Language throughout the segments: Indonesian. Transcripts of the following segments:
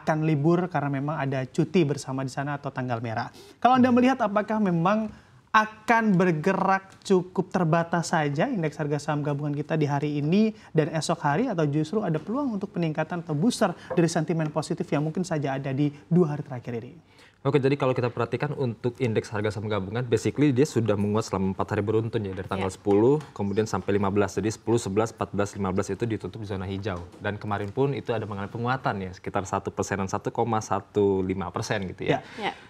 akan libur karena memang ada cuti bersama di sana atau tanggal merah. Kalau Anda melihat apakah memang akan bergerak cukup terbatas saja indeks harga saham gabungan kita di hari ini dan esok hari, atau justru ada peluang untuk peningkatan atau booster dari sentimen positif yang mungkin saja ada di 2 hari terakhir ini? Oke, jadi kalau kita perhatikan untuk indeks harga saham gabungan, basically dia sudah menguat selama 4 hari beruntun ya, dari tanggal 10 kemudian sampai 15. Jadi 10, 11, 14, 15 itu ditutup di zona hijau. Dan kemarin pun itu ada mengalami penguatan ya, sekitar 1%-an, 1,15% gitu ya.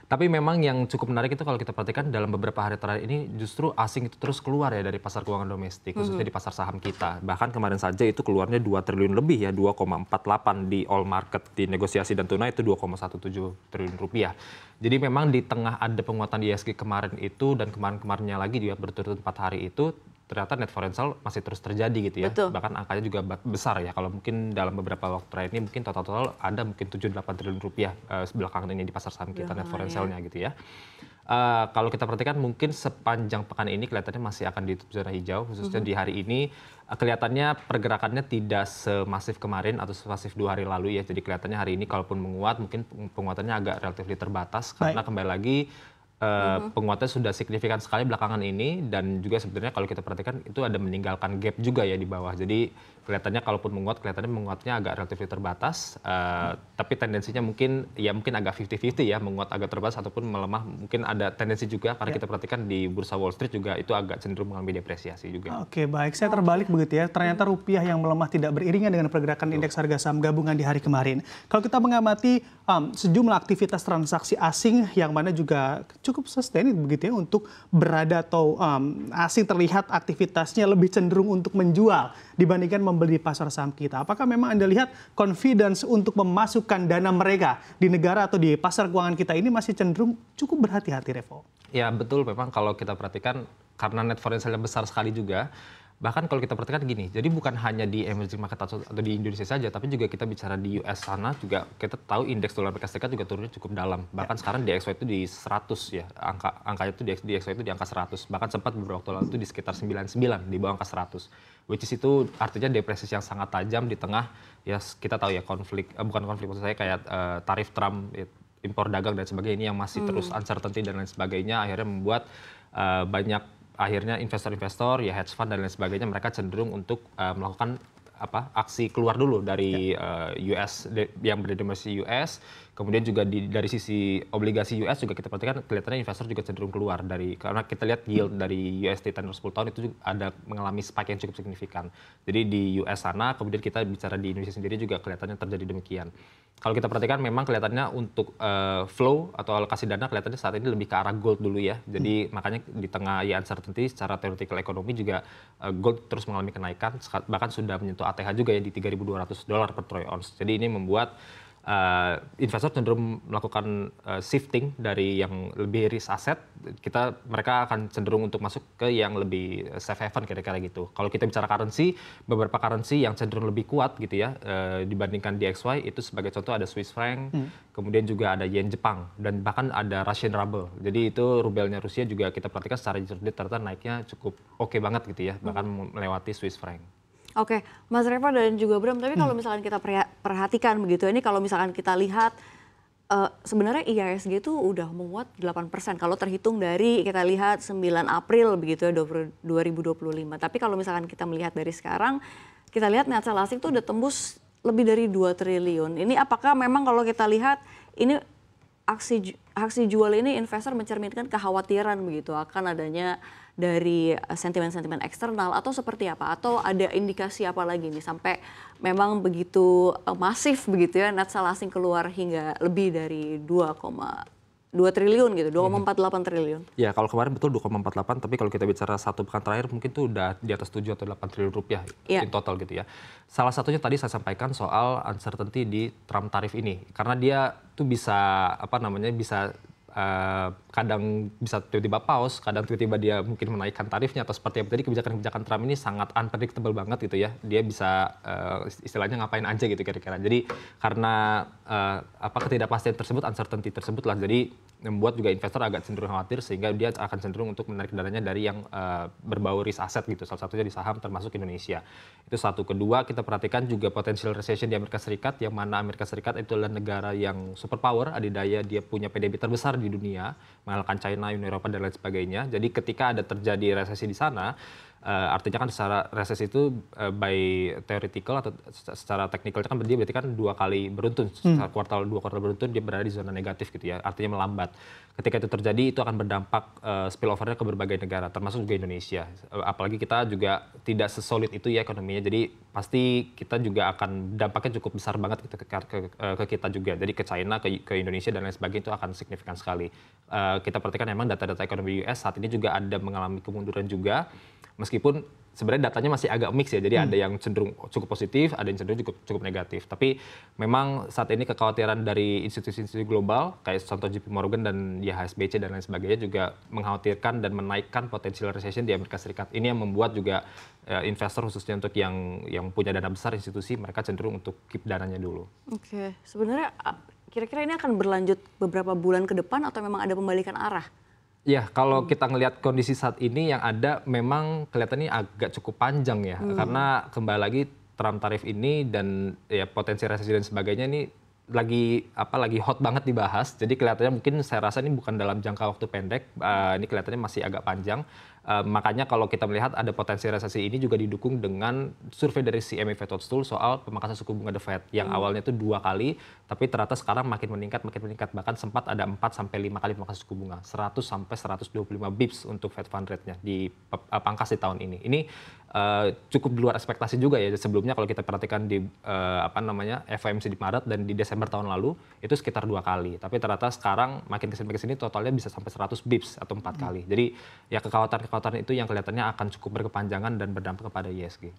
Tapi memang yang cukup menarik itu kalau kita perhatikan dalam beberapa hari terakhir ini justru asing itu terus keluar ya dari pasar keuangan domestik, khususnya di pasar saham kita. Bahkan kemarin saja itu keluarnya 2 triliun lebih ya, 2,48 di all market, di negosiasi dan tunai itu 2,17 triliun rupiah. Jadi memang di tengah ada penguatan di ISG kemarin itu dan kemarin-kemarinnya lagi juga berturut-turut 4 hari itu, ternyata net foreign sale masih terus terjadi gitu ya. Betul. Bahkan angkanya juga besar ya. Kalau mungkin dalam beberapa waktu terakhir ini mungkin total ada mungkin 7-8 triliun rupiah belakangan ini di pasar saham kita net foreign sale-nya gitu ya. Kalau kita perhatikan mungkin sepanjang pekan ini kelihatannya masih akan di zona hijau, khususnya di hari ini kelihatannya pergerakannya tidak semasif kemarin atau semasif 2 hari lalu ya. Jadi kelihatannya hari ini kalaupun menguat mungkin penguatannya agak relatif terbatas karena kembali lagi penguatannya sudah signifikan sekali belakangan ini, dan juga sebenarnya kalau kita perhatikan itu ada meninggalkan gap juga ya di bawah. Jadi kelihatannya kalaupun menguat, kelihatannya menguatnya agak relatif terbatas, tapi tendensinya mungkin agak 50-50 ya, menguat agak terbatas ataupun melemah. Mungkin ada tendensi juga karena kita perhatikan di bursa Wall Street juga itu agak cenderung mengalami depresiasi juga. Oke, baik. Saya terbalik begitu ya. Ternyata rupiah yang melemah tidak beriringan dengan pergerakan indeks harga saham gabungan di hari kemarin. Kalau kita mengamati sejumlah aktivitas transaksi asing yang mana juga cukup sustain begitu ya untuk berada, atau asing terlihat aktivitasnya lebih cenderung untuk menjual dibandingkan membeli di pasar saham kita. Apakah memang Anda lihat confidence untuk memasukkan dana mereka di negara atau di pasar keuangan kita ini masih cenderung cukup berhati-hati, Revo? Ya betul, memang kalau kita perhatikan karena net foreign sale besar sekali juga. Bahkan kalau kita perhatikan gini, jadi bukan hanya di emerging market atau di Indonesia saja, tapi juga kita bicara di US sana juga kita tahu indeks dolar Amerika Serikat juga turunnya cukup dalam. Bahkan sekarang DXY itu di 100 ya, angka itu DXY itu di angka 100. Bahkan sempat beberapa waktu lalu itu di sekitar 99, di bawah angka 100. Which is itu artinya depresiasi yang sangat tajam di tengah ya kita tahu ya bukan konflik maksud saya kayak tarif Trump, impor dagang dan sebagainya ini yang masih terus uncertainty dan lain sebagainya, akhirnya membuat akhirnya investor-investor, ya hedge fund dan lain sebagainya, mereka cenderung untuk melakukan aksi keluar dulu dari US yang berdenominasi US. Kemudian juga dari sisi obligasi US juga kita perhatikan kelihatannya investor juga cenderung keluar karena kita lihat yield dari USD 10 tahun itu juga ada mengalami spike yang cukup signifikan. Jadi di US sana, kemudian kita bicara di Indonesia sendiri juga kelihatannya terjadi demikian. Kalau kita perhatikan memang kelihatannya untuk flow atau alokasi dana kelihatannya saat ini lebih ke arah gold dulu ya. Jadi makanya di tengah uncertainty secara theoretical ekonomi juga gold terus mengalami kenaikan, bahkan sudah menyentuh ATH juga ya di $3.200 per troy ounce. Jadi ini membuat investor cenderung melakukan shifting dari yang lebih risk asset, mereka akan cenderung untuk masuk ke yang lebih safe haven kira-kira gitu. Kalau kita bicara currency, beberapa currency yang cenderung lebih kuat gitu ya dibandingkan DXY itu sebagai contoh ada Swiss franc, kemudian juga ada yen Jepang, dan bahkan ada Russian ruble. Jadi itu rubelnya Rusia juga kita perhatikan secara year-to-date ternyata naiknya cukup oke banget gitu ya, bahkan melewati Swiss franc. Oke, Mas Revo dan juga Bram, tapi kalau misalkan kita perhatikan begitu, ini kalau misalkan kita lihat sebenarnya IHSG itu udah menguat 8% kalau terhitung dari kita lihat 9 April begitu ya 2025. Tapi kalau misalkan kita melihat dari sekarang, kita lihat net sale asing itu udah tembus lebih dari 2 triliun. Ini apakah memang kalau kita lihat ini aksi jual ini investor mencerminkan kekhawatiran begitu akan adanya dari sentimen-sentimen eksternal atau seperti apa? Atau ada indikasi apa lagi nih sampai memang begitu masif begitu ya net sale asing keluar hingga lebih dari 2 triliun gitu, 2,48 triliun. Ya kalau kemarin betul 2,48, tapi kalau kita bicara satu pekan terakhir mungkin tuh udah di atas 7 atau 8 triliun rupiah in total gitu ya. Salah satunya tadi saya sampaikan soal uncertainty di Trump tarif ini. Karena dia tuh bisa bisa kadang bisa tiba-tiba pause, kadang tiba-tiba dia mungkin menaikkan tarifnya atau seperti apa. Jadi kebijakan-kebijakan Trump ini sangat unpredictable banget gitu ya. Dia bisa istilahnya ngapain aja gitu kira-kira. Jadi karena ketidakpastian tersebut, uncertainty tersebut lah, jadi membuat juga investor agak cenderung khawatir sehingga dia akan cenderung untuk menarik dananya dari yang berbau risk asset gitu. Salah satunya di saham termasuk Indonesia. Itu satu. Kedua, kita perhatikan juga potential recession di Amerika Serikat, yang mana Amerika Serikat itu adalah negara yang superpower, adidaya, dia punya PDB terbesar di dunia, mengalahkan China, Uni Eropa, dan lain sebagainya. Jadi ketika ada terjadi resesi di sana, artinya kan secara resesi itu by theoretical atau secara teknikal kan dia berarti kan 2 kali beruntun, dua kuartal beruntun dia berada di zona negatif gitu ya, artinya melambat. Ketika itu terjadi itu akan berdampak spillover-nya ke berbagai negara, termasuk juga Indonesia. Apalagi kita juga tidak sesolid itu ya ekonominya, jadi pasti kita juga akan dampaknya cukup besar banget gitu ke kita juga. Jadi ke China, ke Indonesia dan lain sebagainya itu akan signifikan sekali. Kita perhatikan memang data-data ekonomi US saat ini juga ada mengalami kemunduran juga. Meskipun sebenarnya datanya masih agak mix ya, jadi ada yang cenderung cukup positif, ada yang cenderung cukup negatif. Tapi memang saat ini kekhawatiran dari institusi-institusi global, kayak contoh JP Morgan dan HSBC dan lain sebagainya juga mengkhawatirkan dan menaikkan potensial recession di Amerika Serikat. Ini yang membuat juga investor khususnya untuk yang punya dana besar institusi, mereka cenderung untuk keep dananya dulu. Oke, sebenarnya kira-kira ini akan berlanjut beberapa bulan ke depan atau memang ada pembalikan arah? Ya, kalau kita ngelihat kondisi saat ini yang ada memang kelihatannya agak cukup panjang ya. Karena kembali lagi Trump tarif ini dan ya potensi resesi dan sebagainya ini lagi hot banget dibahas. Jadi kelihatannya mungkin saya rasa ini bukan dalam jangka waktu pendek, ini kelihatannya masih agak panjang. Makanya kalau kita melihat ada potensi resesi ini juga didukung dengan survei dari CME Fed Watch Tool soal pemangkasan suku bunga The Fed yang awalnya itu 2 kali, tapi ternyata sekarang makin meningkat, bahkan sempat ada 4 sampai 5 kali pemangkasan suku bunga, 100 sampai 125 bips untuk Fed Fund Rate-nya di pangkas di tahun ini. Ini cukup di luar ekspektasi juga ya. Sebelumnya kalau kita perhatikan di FOMC di Maret dan di Desember tahun lalu itu sekitar 2 kali, tapi ternyata sekarang makin kesini totalnya bisa sampai 100 bips atau 4 kali. Jadi ya kekhawatiran itu yang kelihatannya akan cukup berkepanjangan dan berdampak kepada ISG.